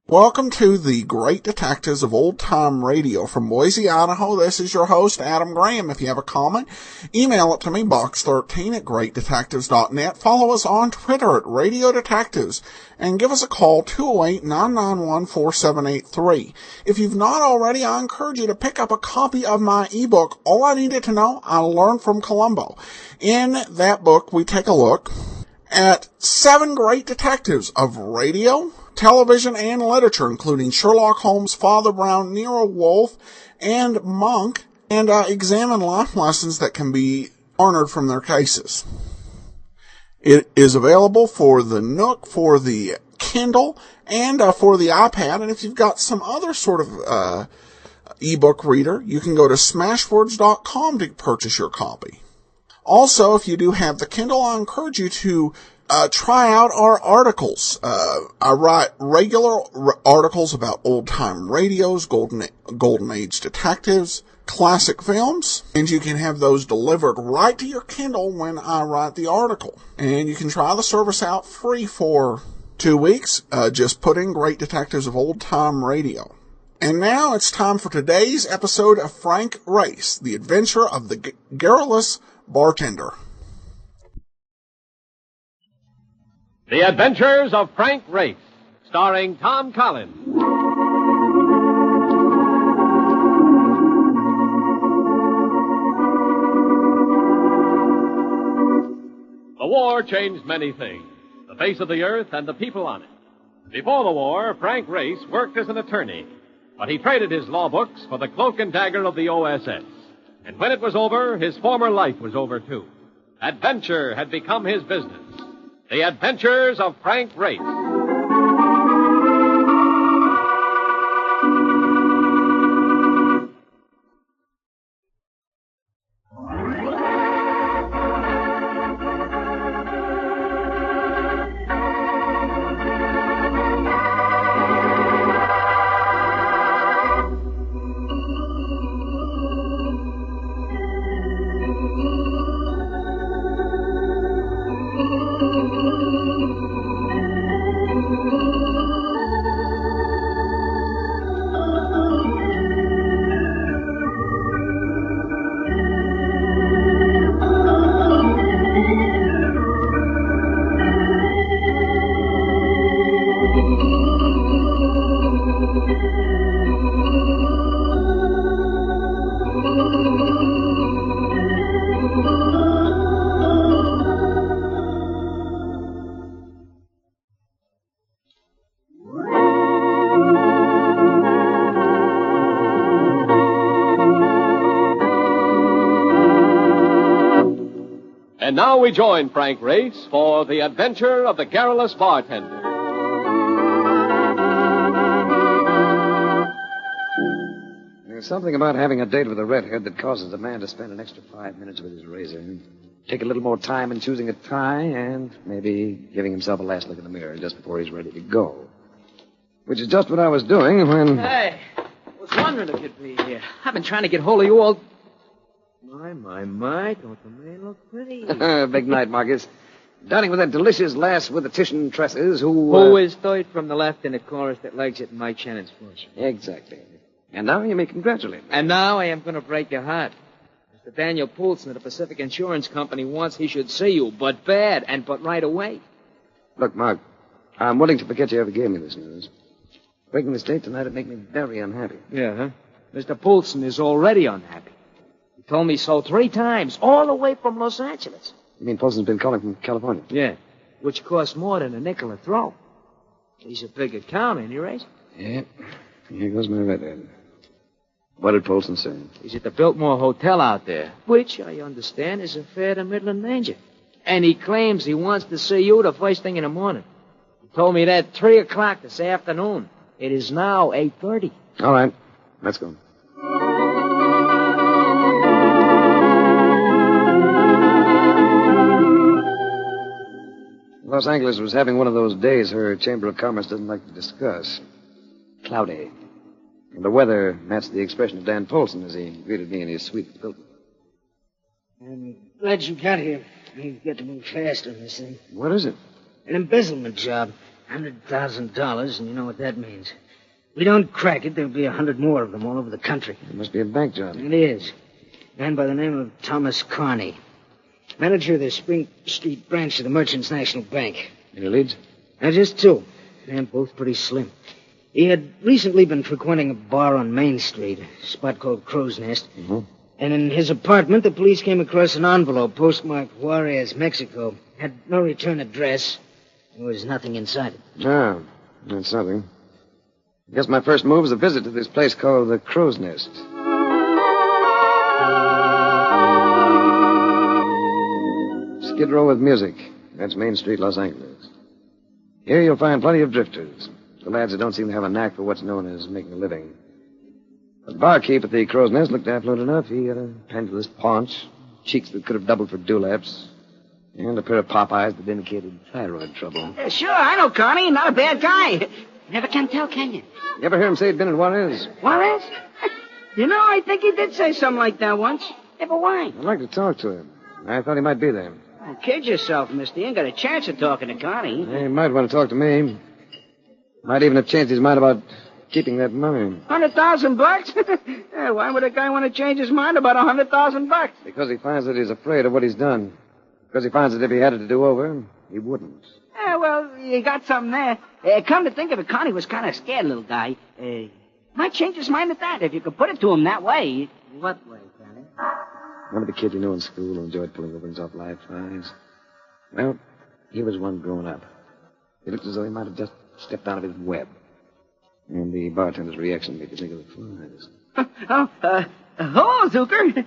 Welcome to the Great Detectives of Old Time Radio from Boise, Idaho. This is your host, Adam Graham. If you have a comment, email it to me, box13@greatdetectives.net. Follow us on Twitter at Radio Detectives, and give us a call, 208-991-4783. If you've not already, I encourage you to pick up a copy of my ebook, All I Needed to Know, I Learned from Columbo. In that book, we take a look at 7 great detectives of radio, television, and literature, including Sherlock Holmes, Father Brown, Nero Wolfe, and Monk, and examine life lessons that can be garnered from their cases. It is available for the Nook, for the Kindle, and for the iPad, and if you've got some other sort of ebook reader, you can go to smashwords.com to purchase your copy. Also, if you do have the Kindle, I encourage you to try out our articles. I write regular articles about old-time radios, golden age detectives, classic films, and you can have those delivered right to your Kindle when I write the article. And you can try the service out free for 2 weeks. Just put in Great Detectives of Old Time Radio. And now it's time for today's episode of Frank Race, The Adventure of the Garrulous Bartender. The Adventures of Frank Race, starring Tom Collins. The war changed many things, the face of the earth and the people on it. Before the war, Frank Race worked as an attorney, but he traded his law books for the cloak and dagger of the OSS. And when it was over, his former life was over, too. Adventure had become his business. The Adventures of Frank Race. And now we join Frank Race for The Adventure of the Garrulous Bartender. There's something about having a date with a redhead that causes a man to spend an extra 5 minutes with his razor. Take a little more time in choosing a tie and maybe giving himself a last look in the mirror just before he's ready to go. Which is just what I was doing when... Hey, I was wondering if you'd be here. I've been trying to get hold of you all... My, don't the man look pretty? Big night, Marcus. Dining with that delicious lass with the Titian tresses Who is third from the left in the chorus that legs it in Mike Shannon's fortune. Exactly. And now you may congratulate me. And now I am going to break your heart. Mr. Daniel Poulsen of the Pacific Insurance Company wants he should see you, but bad, and but right away. Look, Mark, I'm willing to forget you ever gave me this news. Breaking this date tonight would make me very unhappy. Yeah, huh? Mr. Poulsen is already unhappy. He told me so 3 times, all the way from Los Angeles. You mean Poulsen's been calling from California? Yeah, which costs more than a nickel a throw. He's a big account, ain't he, Race? Yeah. Here goes my redhead. What did Poulsen say? He's at the Biltmore Hotel out there, which, I understand, is a fair to middling danger. And he claims he wants to see you the first thing in the morning. He told me that 3 o'clock this afternoon. It is now 8:30. All right. Let's go. Los Angeles was having one of those days her Chamber of Commerce doesn't like to discuss. Cloudy. And the weather matched the expression of Dan Polson as he greeted me in his suite building. I'm glad you got here. We've got to move fast on this thing. What is it? An embezzlement job. $100,000, and you know what that means. If we don't crack it, there'll be 100 more of them all over the country. It must be a bank job. It is. A man by the name of Thomas Carney. Manager of the Spring Street branch of the Merchants National Bank. Any leads? Just two. And both pretty slim. He had recently been frequenting a bar on Main Street, a spot called Crow's Nest. Mm-hmm. And in his apartment, the police came across an envelope postmarked Juarez, Mexico. Had no return address. There was nothing inside it. Ah, that's something. I guess my first move is a visit to this place called the Crow's Nest. Skid Row with music. That's Main Street, Los Angeles. Here you'll find plenty of drifters. The lads that don't seem to have a knack for what's known as making a living. The barkeep at the Crow's Nest looked affluent enough. He had a pendulous paunch, cheeks that could have doubled for dewlaps, and a pair of pop eyes that indicated thyroid trouble. Sure, I know Carney. Not a bad guy. Never can tell, can you? You ever hear him say he'd been at Juarez? Juarez? You know, I think he did say something like that once. Yeah, but why? I'd like to talk to him. I thought he might be there. Don't kid yourself, mister. You ain't got a chance of talking to Carney. He might want to talk to me. Might even have changed his mind about keeping that money. $100,000? Yeah, why would a guy want to change his mind about $100,000? Because he finds that he's afraid of what he's done. Because he finds that if he had it to do over, he wouldn't. Yeah, well, you got something there. Come to think of it, Carney was kind of scared, little guy. Might change his mind at that, if you could put it to him that way. What way, Carney? Remember the kid you knew in school who enjoyed pulling the wings off live flies? Well, he was one growing up. He looked as though he might have just stepped out of his web. And the bartender's reaction made me think of the flies. Hello, Zucker.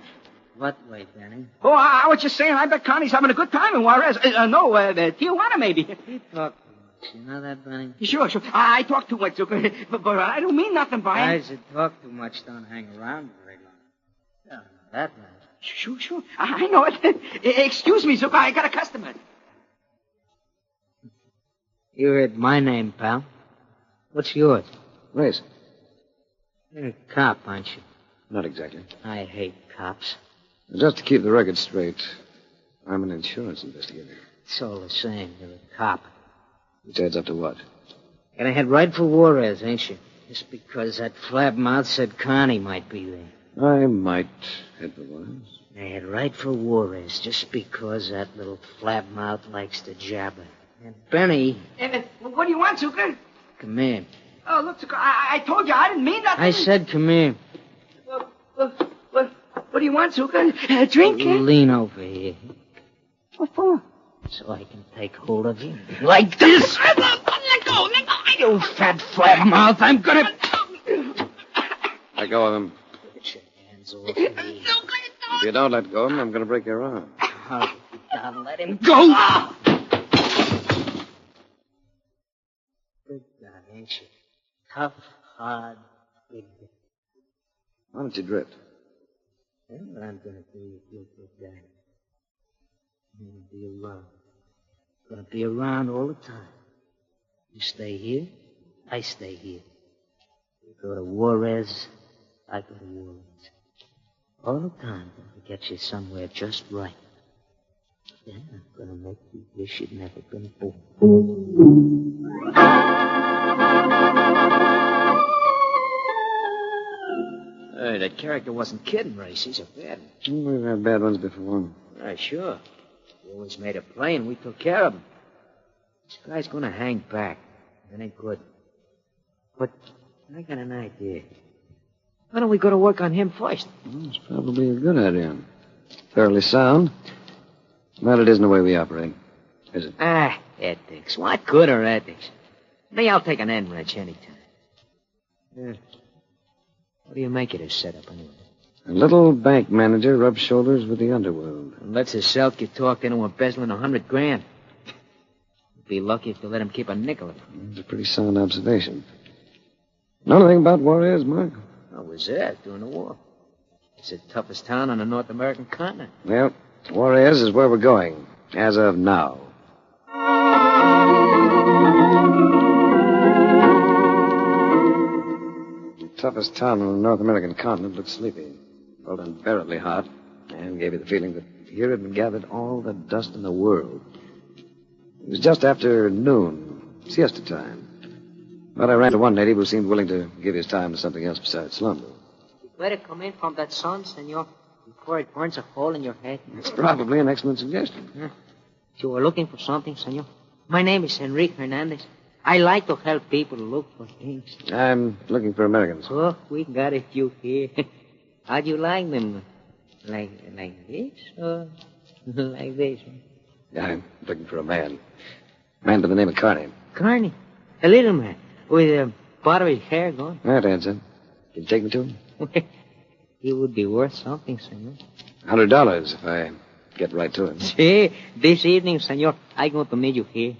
What way, Danny? Oh, I was just saying, I bet Connie's having a good time in Juarez. Tijuana, maybe. You talk too much. You know that, Benny? Sure. I talk too much, Zucker. But I don't mean nothing by it. Guys that talk too much don't hang around very long. Yeah, that right. Sure. I know it. Excuse me, Zucker. I got a customer. You heard my name, pal. What's yours? Race. You're a cop, aren't you? Not exactly. I hate cops. Just to keep the record straight, I'm an insurance investigator. It's all the same. You're a cop. Which adds up to what? Gonna head right for Juarez, ain't you? Just because that flabmouth said Connie might be there. I might head for Juarez. I head right for Juarez just because that little flabmouth likes to jabber. And Benny... What do you want, Zucker? Come here. Oh, look, Zucker, I told you I didn't mean nothing. I said come here. What do you want, Zucker? A drink? Lean over here. What for? So I can take hold of you. Like this. Let go. You fat flabmouth. I'm gonna... Let go of him. Get your hands off me. If you don't let go of him, I'm going to break your arm. I'll let him go. Good God, ain't you? Tough, hard, big. Why don't you drift? That's what I'm going to do if you're a good guy. I'm going to be around. Going to be around all the time. You stay here, I stay here. You go to Juarez, I go to Juarez. All the time, to get you somewhere just right. Then I'm going to make you wish you'd never been born. Hey, that character wasn't kidding, Race. He's a bad one. We've had bad ones before. Sure. We always made a play, and we took care of him. This guy's going to hang back. That ain't good. But I got an idea. Why don't we go to work on him first? Well, it's probably a good idea. Fairly sound. But it isn't the way we operate, is it? Ethics. What good are ethics? Me, I'll take an end wrench anytime. What do you make of this setup, anyway? A little bank manager rubs shoulders with the underworld. And lets himself get talked into embezzling $100,000. Be lucky if they let him keep a nickel of it. It's a pretty sound observation. Know anything about Juarez, Mark? I was reserve during the war. It's the toughest town on the North American continent. Well, Juarez is where we're going, as of now. The toughest town on the North American continent looked sleepy, felt unbearably hot, and gave you the feeling that here had been gathered all the dust in the world. It was just after noon, siesta time. But I ran to one native who seemed willing to give his time to something else besides slumber. You better come in from that sun, senor, before it burns a hole in your head. It's probably an excellent suggestion. Huh? You were looking for something, senor? My name is Enrique Hernandez. I like to help people look for things. I'm looking for Americans. Oh, we got a few here. How'd you like them? Like this or like this? I'm looking for a man. A man by the name of Carney. Carney? A little man with a part of his hair gone. That answer. Can you take me to him? He would be worth something, senor. $100 if I get right to him. See, this evening, senor, I'm going to meet you here.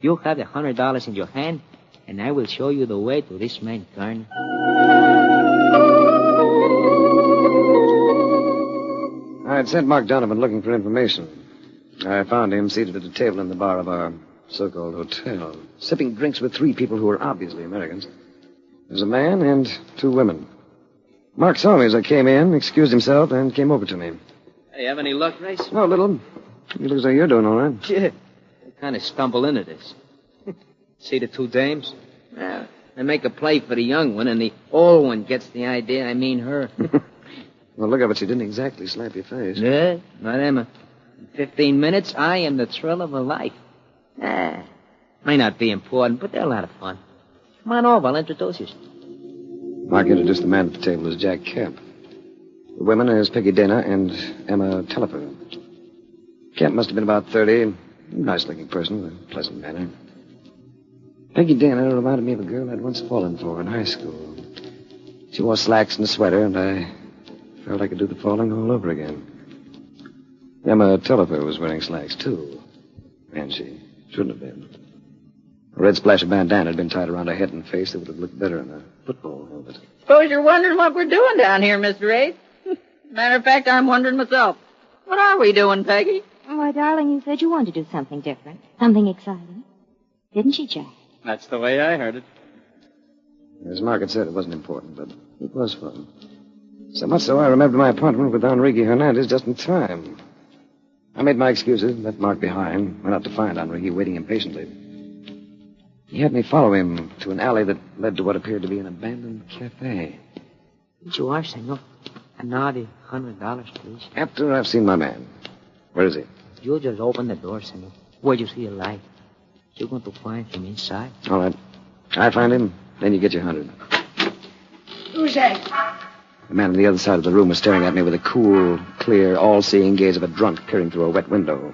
You have the $100 in your hand, and I will show you the way to this man, Carney. I had sent Mark Donovan looking for information. I found him seated at a table in the bar of our so-called hotel, sipping drinks with 3 people who were obviously Americans. There was a man and 2 women. Mark saw me as I came in, excused himself, and came over to me. Hey, have any luck, Race? Oh, little. You look as though you're doing all right. Yeah. I kind of stumble into this. See the 2 dames? Well, I make a play for the young one, and the old one gets the idea I mean her. Well, look up, but she didn't exactly slap your face. Yeah, not Emma. In 15 minutes, I am the thrill of her life. May not be important, but they're a lot of fun. Come on over, I'll introduce you. Mark introduced the man at the table as Jack Kemp. The women as Peggy Dana and Emma Tellifer. Kemp must have been about 30. Nice-looking person with a pleasant manner. Peggy Dana reminded me of a girl I'd once fallen for in high school. She wore slacks and a sweater, and I felt I could do the falling all over again. Emma Tellifer was wearing slacks, too. And she shouldn't have been. A red splash of bandana had been tied around her head and face that would have looked better in a football helmet. Suppose you're wondering what we're doing down here, Mr. Ace. Matter of fact, I'm wondering myself. What are we doing, Peggy? Why, darling, you said you wanted to do something different. Something exciting. Didn't you, Jack? That's the way I heard it. As Mark had said, it wasn't important, but it was fun. So much so I remembered my appointment with Enrique Hernandez just in time. I made my excuses, left Mark behind, went out to find Enrique waiting impatiently. He had me follow him to an alley that led to what appeared to be an abandoned cafe. You are, senor. A naughty $100, please. After I've seen my man. Where is he? You just open the door, senor. Where you see a light. You're going to find him inside. All right. I find him, then you get your 100. Who's that? The man on the other side of the room was staring at me with a cool, clear, all-seeing gaze of a drunk peering through a wet window.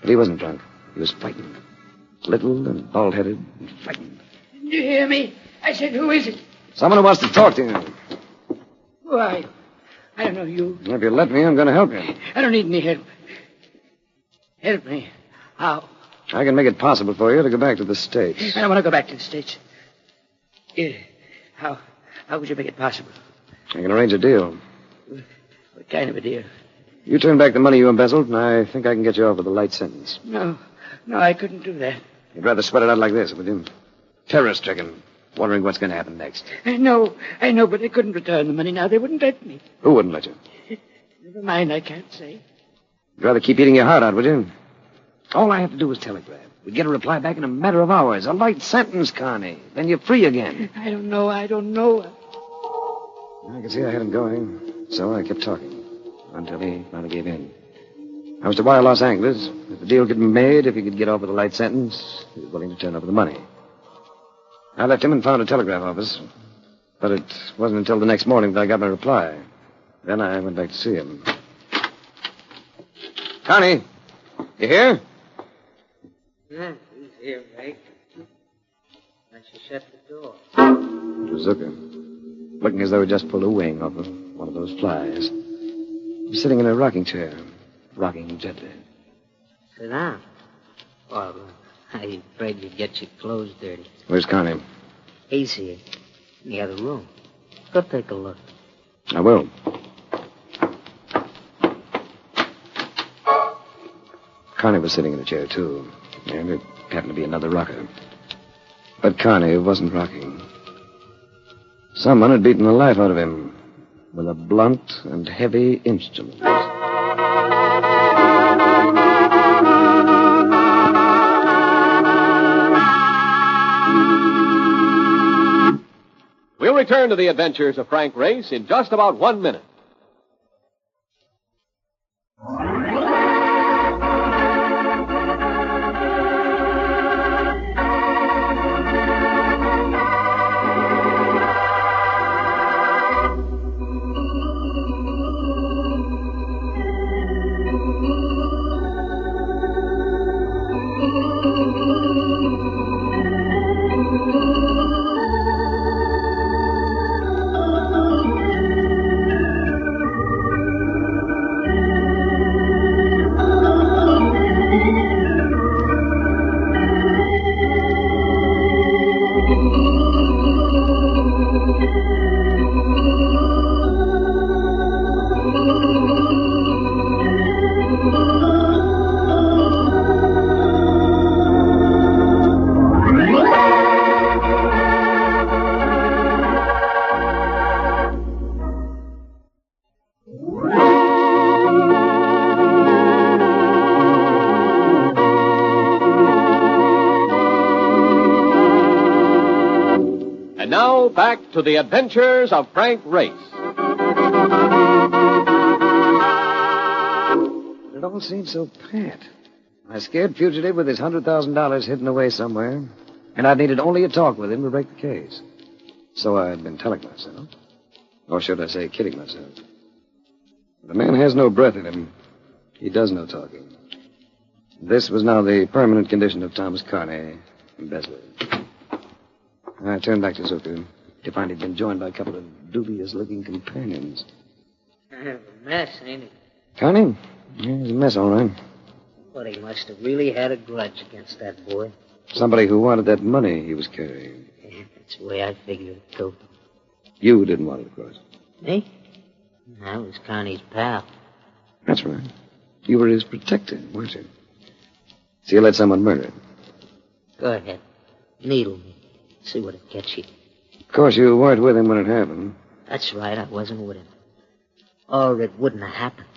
But he wasn't drunk. He was frightened. Little and bald-headed and frightened. Did you hear me? I said, who is it? Someone who wants to talk to you. Who are you? I don't know you. If you let me, I'm going to help you. I don't need any help. Help me. How? I can make it possible for you to go back to the States. I don't want to go back to the States. Yeah. How would you make it possible? I can arrange a deal. What kind of a deal? You turn back the money you embezzled, and I think I can get you off with a light sentence. No, I couldn't do that. You'd rather sweat it out like this, would you? Terror-stricken, wondering what's going to happen next. I know, but they couldn't return the money now. They wouldn't let me. Who wouldn't let you? Never mind, I can't say. You'd rather keep eating your heart out, would you? All I have to do is telegraph. We'd get a reply back in a matter of hours. A light sentence, Connie. Then you're free again. I don't know. I could see I had him going, so I kept talking until he finally gave in. I was to wire Los Angeles. If the deal could be made, if he could get off with a light sentence, he was willing to turn over the money. I left him and found a telegraph office, but it wasn't until the next morning that I got my reply. Then I went back to see him. Connie, you here? Yeah, he's here, Ray. I should shut the door. It was Zucker, looking as though he just pulled a wing off of one of those flies. He was sitting in a rocking chair, rocking gently. Sit down. Well, I'm afraid you'd get your clothes dirty. Where's Connie? He's here. In the other room. Go take a look. I will. Carney was sitting in a chair, too. And it happened to be another rocker. But Carney wasn't rocking. Someone had beaten the life out of him with a blunt and heavy instrument. We'll return to the adventures of Frank Race in just about 1 minute. And now, back to the adventures of Frank Race. It all seemed so pat. A scared fugitive with his $100,000 hidden away somewhere, and I needed only a talk with him to break the case. So I'd been telling myself. Or should I say, kidding myself. The man has no breath in him. He does no talking. This was now the permanent condition of Thomas Carney, embezzler. I turned back to Zucker to find he'd been joined by a couple of dubious-looking companions. A mess, ain't it? Carney? Yeah, he's a mess, all right. But he must have really had a grudge against that boy. Somebody who wanted that money he was carrying. Yeah, that's the way I figured it, too. You didn't want it, of course. Me? I was Connie's pal. That's right. You were his protector, weren't you? So you let someone murder him. Go ahead. Needle me. See what it gets you. Of course, you weren't with him when it happened. That's right, I wasn't with him. Or it wouldn't have happened.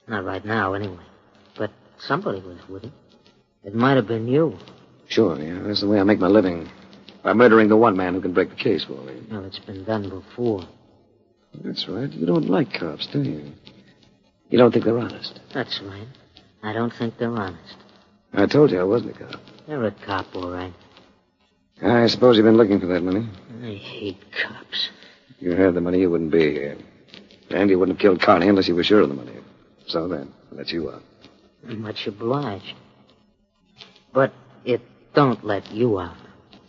Not right now, anyway. But somebody was with him. It might have been you. Sure, yeah. That's the way I make my living. By murdering the one man who can break the case for me. Well, it's been done before. That's right. You don't like cops, do you? You don't think they're honest. That's right. I don't think they're honest. I told you I wasn't a cop. You're a cop, all right. I suppose you've been looking for that money. I hate cops. If you had the money, you wouldn't be here. And you wouldn't have killed Carney unless you were sure of the money. So then, I'll let you out. Much obliged. But it don't let you out.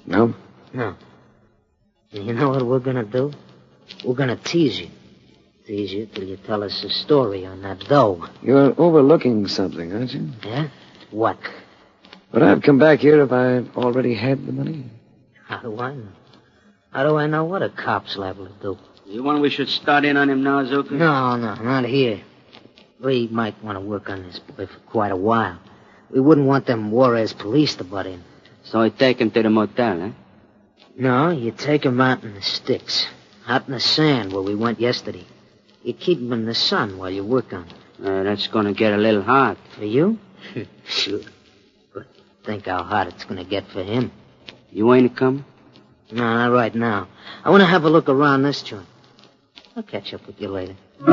No? No. And you know what we're going to do? We're going to tease you. Tease you till you tell us a story on that dough. You're overlooking something, aren't you? Yeah? What? Would I have come back here if I already had the money? How do I know? How do I know what a cop's liable to do? You want we should start in on him now, Zucker? No, not here. We might want to work on this boy for quite a while. We wouldn't want them Juarez police to butt in. So I take him to the motel, eh? No, you take him out in the sticks. Out in the sand where we went yesterday. You keep him in the sun while you work on him. That's going to get a little hot. For you? Sure. But think how hot it's going to get for him. You ain't coming? No, not right now. I want to have a look around this joint. I'll catch up with you later. A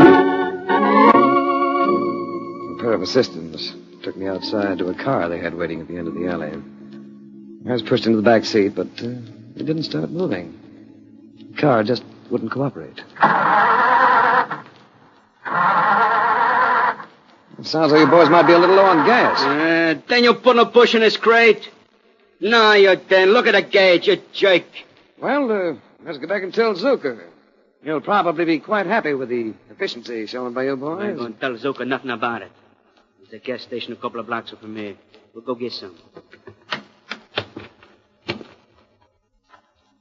pair of assistants took me outside to a car they had waiting at the end of the alley. I was pushed into the back seat, but it didn't start moving. The car just wouldn't cooperate. It sounds like you boys might be a little low on gas. Then you put no push in this crate. No, you didn't. Look at the gauge, you jerk. Well, let's get back and tell Zucker. He'll probably be quite happy with the efficiency shown by you boys. I ain't going to tell Zucker nothing about it. There's a gas station a couple of blocks from here. We'll go get some.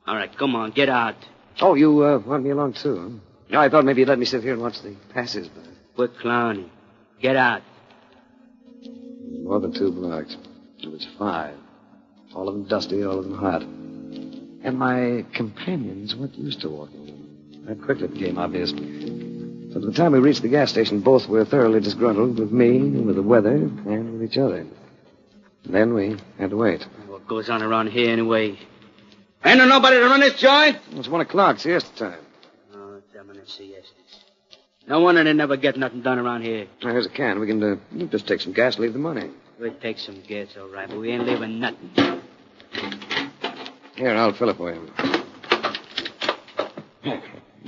All right, come on, get out. Oh, you want me along, too, huh? I thought maybe you'd let me sit here and watch the passers-by. Quit clowning. Get out. More than 2 blocks. It was 5. All of them dusty, all of them hot. And my companions weren't used to walking. That quickly became obvious. So by the time we reached the gas station, both were thoroughly disgruntled with me, with the weather, and with each other. Then we had to wait. What goes on around here anyway? Ain't there nobody to run this joint? It's 1 o'clock, siesta time. Oh, damn it, siestas. No wonder they never get nothing done around here. Now, here's a can. We can just take some gas, leave the money. We'll take some gas, all right, but we ain't leaving nothing. Here, I'll fill it for you.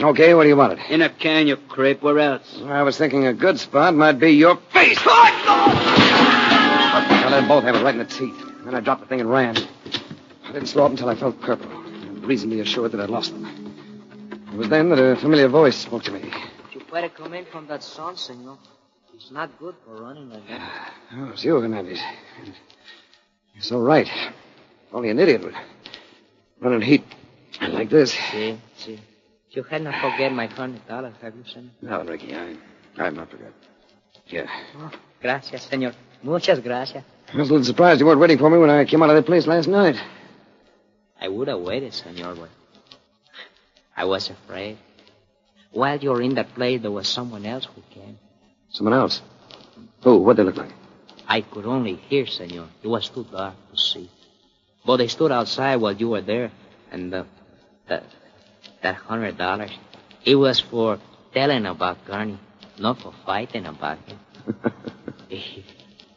Okay, where do you want it? In a can, you creep. Where else? I was thinking a good spot might be your face. I let them both have it right in the teeth. Then I dropped the thing and ran. I didn't slow up until I felt purple, and reasonably assured that I'd lost them. It was then that a familiar voice spoke to me. You better come in from that sun, senor. It's not good for running like that. Oh, it's you, Hernandez. You're so right. Only an idiot would run in heat like this. See. You had not forget my $100, have you, senor? No, Enrique, I've not forgot. Yeah. Oh, gracias, senor. Muchas gracias. I was a little surprised you weren't waiting for me when I came out of that place last night. I would have waited, senor, but I was afraid. While you were in that place, there was someone else who came. Someone else? Who? What'd they look like? I could only hear, senor. It was too dark to see. But they stood outside while you were there, and that $100, it was for telling about Garni, not for fighting about him.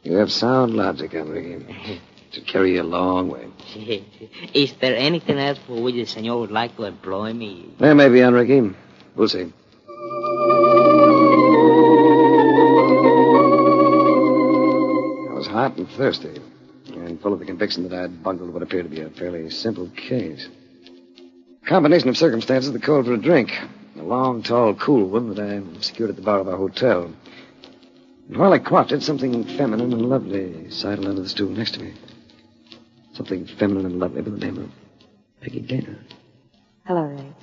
You have sound logic, Enrique. To carry you a long way. Is there anything else for which the senor would like to employ me? There may be, Enrique. We'll see. I was hot and thirsty, and full of the conviction that I'd bungled what appeared to be a fairly simple case. A combination of circumstances that called for a drink. A long, tall, cool one that I secured at the bar of our hotel. And while I quaffed it, something feminine and lovely sidled onto the stool next to me. Something feminine and lovely by the name of Peggy Dana. Hello, Ray.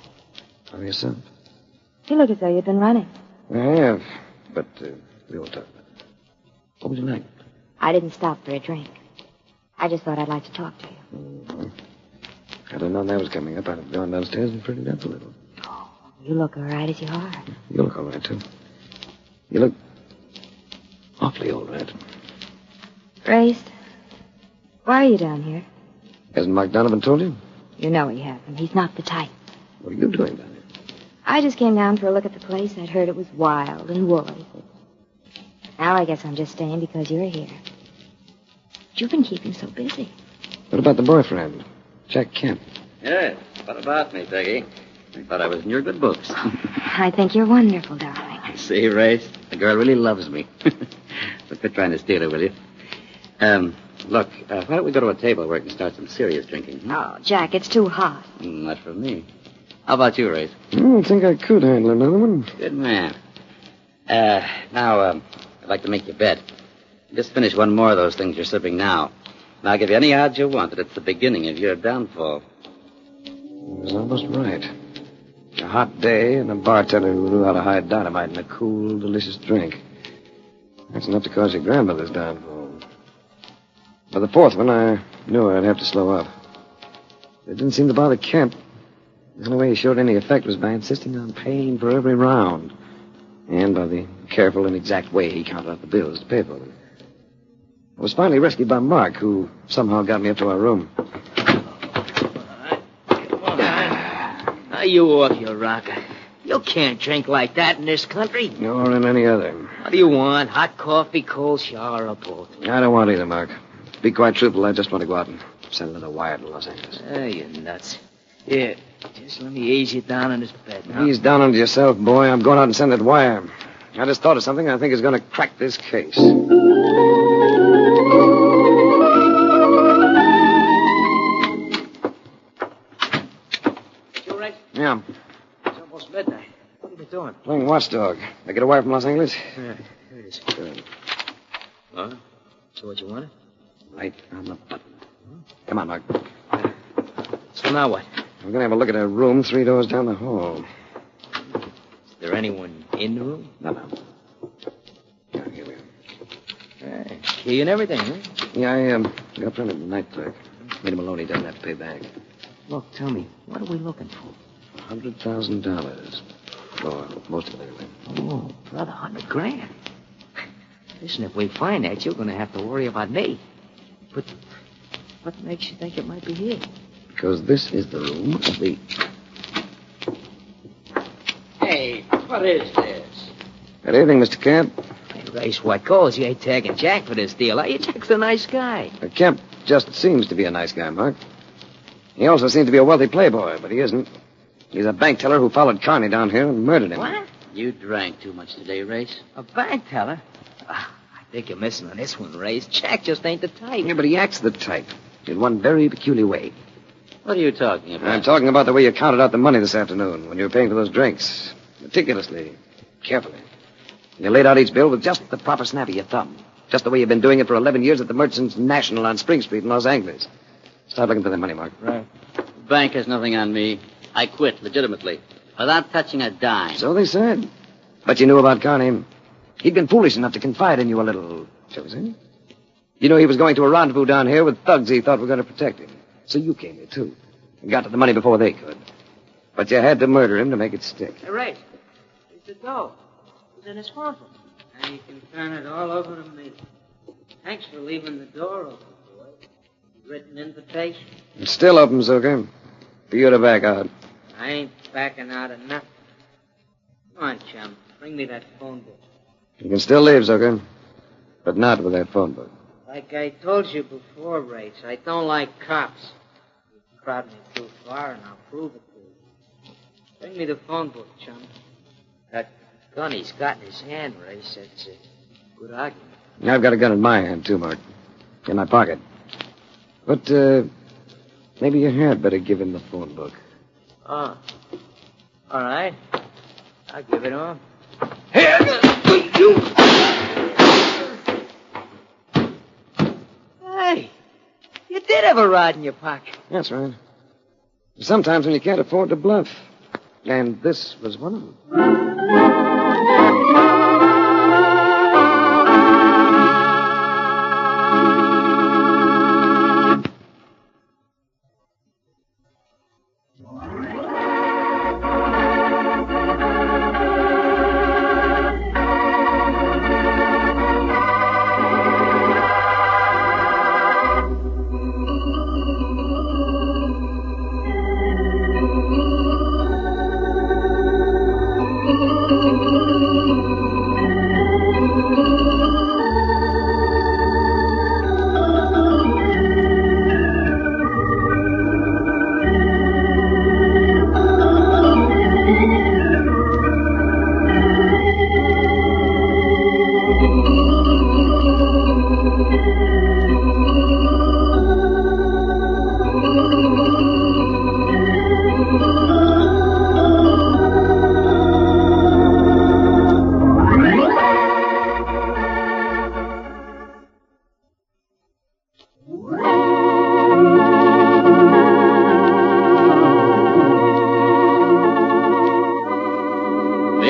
How are yourself? You look as though you'd been running. I have, but we won't talk about it. What would you like? I didn't stop for a drink. I just thought I'd like to talk to you. Mm-hmm. Had I known that was coming up, I'd have gone downstairs and prettied up a little. Oh, you look all right as you are. You look all right, too. You look awfully all right. Raised, why are you down here? Hasn't Mark Donovan told you? You know he hasn't. He's not the type. What are you doing down here? I just came down for a look at the place. I'd heard it was wild and woolly. Now I guess I'm just staying because you're here. But you've been keeping so busy. What about the boyfriend, Jack Kemp? Yes, what about me, Peggy? I thought I was in your good books. I think you're wonderful, darling. See, Race, the girl really loves me. But quit trying to steal her, will you? Look, why don't we go to a table where we can start some serious drinking? Oh, Jack, it's too hot. Not for me. How about you, Race? I don't think I could handle another one. Good man. Now, I'd like to make you a bet. Just finish one more of those things you're sipping now. And I'll give you any odds you want that it's the beginning of your downfall. He was almost right. A hot day and a bartender who knew how to hide dynamite in a cool, delicious drink. That's enough to cause your grandmother's downfall. By the fourth one, I knew I'd have to slow up. It didn't seem to bother Kemp. The only way he showed any effect was by insisting on paying for every round. And by the careful and exact way he counted out the bills to pay for them. I was finally rescued by Mark, who somehow got me up to our room. Are you off your rocker? You can't drink like that in this country. Nor in any other. What do you want? Hot coffee, cold shower, or both? I don't want either, Mark. To be quite truthful, I just want to go out and send another wire to Los Angeles. You're nuts. Here, just let me ease you down on this bed now. Ease down onto yourself, boy. I'm going out and send that wire. I just thought of something I think is going to crack this case. You right? Yeah. It's almost midnight. What are you doing? Playing watchdog. I get a wire from Los Angeles? Yeah, here it is. Good. Huh? So what you wanted? Right on the button. Come on, Mark. So now what? We're going to have a look at her room 3 doors down the hall. Is there anyone in the room? No. Yeah, here we are. Key and everything, huh? Yeah, I got printed the night clerk. Made him alone. He doesn't have to pay back. Look, tell me, what are we looking for? $100,000. Or most of it, anyway. Oh, brother, $100,000. Listen, if we find that, you're going to have to worry about me. But what makes you think it might be here? Because this is the room of the... Hey, what is this? Good evening, Mr. Kemp. Hey, Race, what goes? You ain't tagging Jack for this deal, are you? Jack's a nice guy. Kemp just seems to be a nice guy, Mark. He also seems to be a wealthy playboy, but he isn't. He's a bank teller who followed Carney down here and murdered him. What? You drank too much today, Race. A bank teller? I think you're missing on this one, Race. Jack just ain't the type. Yeah, but he acts the type. In one very peculiar way. What are you talking about? I'm talking about the way you counted out the money this afternoon when you were paying for those drinks. Meticulously. Carefully. You laid out each bill with just the proper snap of your thumb. Just the way you've been doing it for 11 years at the Merchants National on Spring Street in Los Angeles. Start looking for the money, Mark. Right. The bank has nothing on me. I quit legitimately, without touching a dime. So they said. But you knew about Carney. He'd been foolish enough to confide in you a little, shall we say? You know he was going to a rendezvous down here with thugs he thought were going to protect him. So you came here, too. And got to the money before they could. But you had to murder him to make it stick. Hey, Race, where's the dough? It's in his phone book. And you can turn it all over to me. Thanks for leaving the door open, boy. Written invitation. It's still open, Zucker. For you to back out. I ain't backing out of nothing. Come on, chum. Bring me that phone book. You can still leave, Zucker. But not with that phone book. Like I told you before, Race, I don't like cops. You crowd me too far, and I'll prove it to you. Bring me the phone book, chum. That gun he's got in his hand, Race, that's a good argument. I've got a gun in my hand, too, Mark. In my pocket. But, maybe you had better give him the phone book. Oh. All right. I'll give it on. Hey, you did have a rod in your pocket. That's right. Sometimes when you can't afford to bluff. And this was one of them.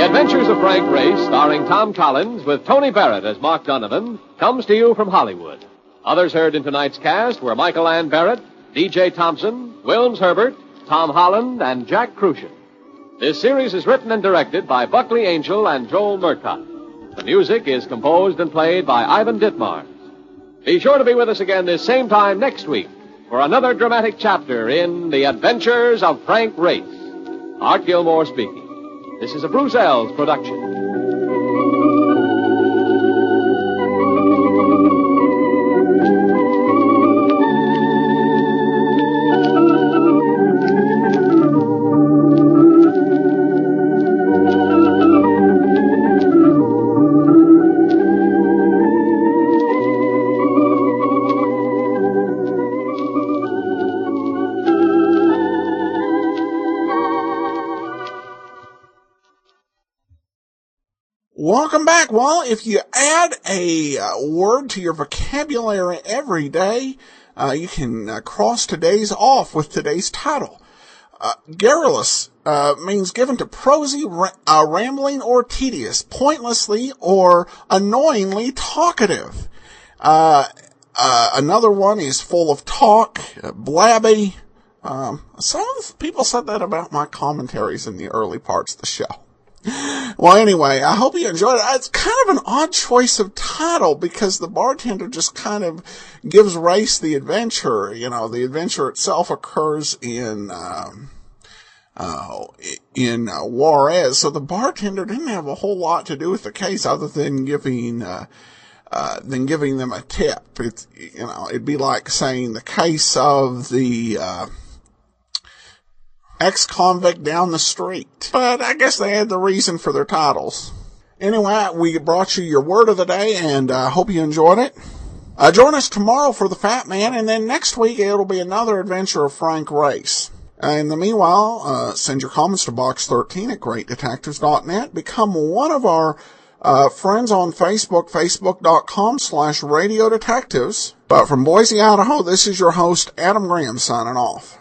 Adventures of Frank Race, starring Tom Collins with Tony Barrett as Mark Donovan, comes to you from Hollywood. Others heard in tonight's cast were Michael Ann Barrett, D.J. Thompson, Wilms Herbert, Tom Holland, and Jack Crucian. This series is written and directed by Buckley Angel and Joel Murcott. The music is composed and played by Ivan Ditmars. Be sure to be with us again this same time next week for another dramatic chapter in The Adventures of Frank Race. Art Gilmore speaking. This is a Bruce Ells production. Welcome back. Well, if you add a word to your vocabulary every day, you can cross today's off with today's title. Garrulous means given to prosy, rambling, or tedious, pointlessly or annoyingly talkative. Another one is full of talk, blabby. Some of the people said that about my commentaries in the early parts of the show. Well, anyway, I hope you enjoyed it. It's kind of an odd choice of title because the bartender just kind of gives Race the adventure. You know, the adventure itself occurs in Juarez, so the bartender didn't have a whole lot to do with the case other than giving them a tip. It's, you know, it'd be like saying the case of the ex-convict down the street. But I guess they had the reason for their titles. Anyway, we brought you your word of the day, and I hope you enjoyed it. Join us tomorrow for the Fat Man, and then next week it'll be another adventure of Frank Race. In the meanwhile, send your comments to box13@greatdetectives.net. Become one of our friends on Facebook, facebook.com/radiodetectives. But from Boise, Idaho, this is your host, Adam Graham, signing off.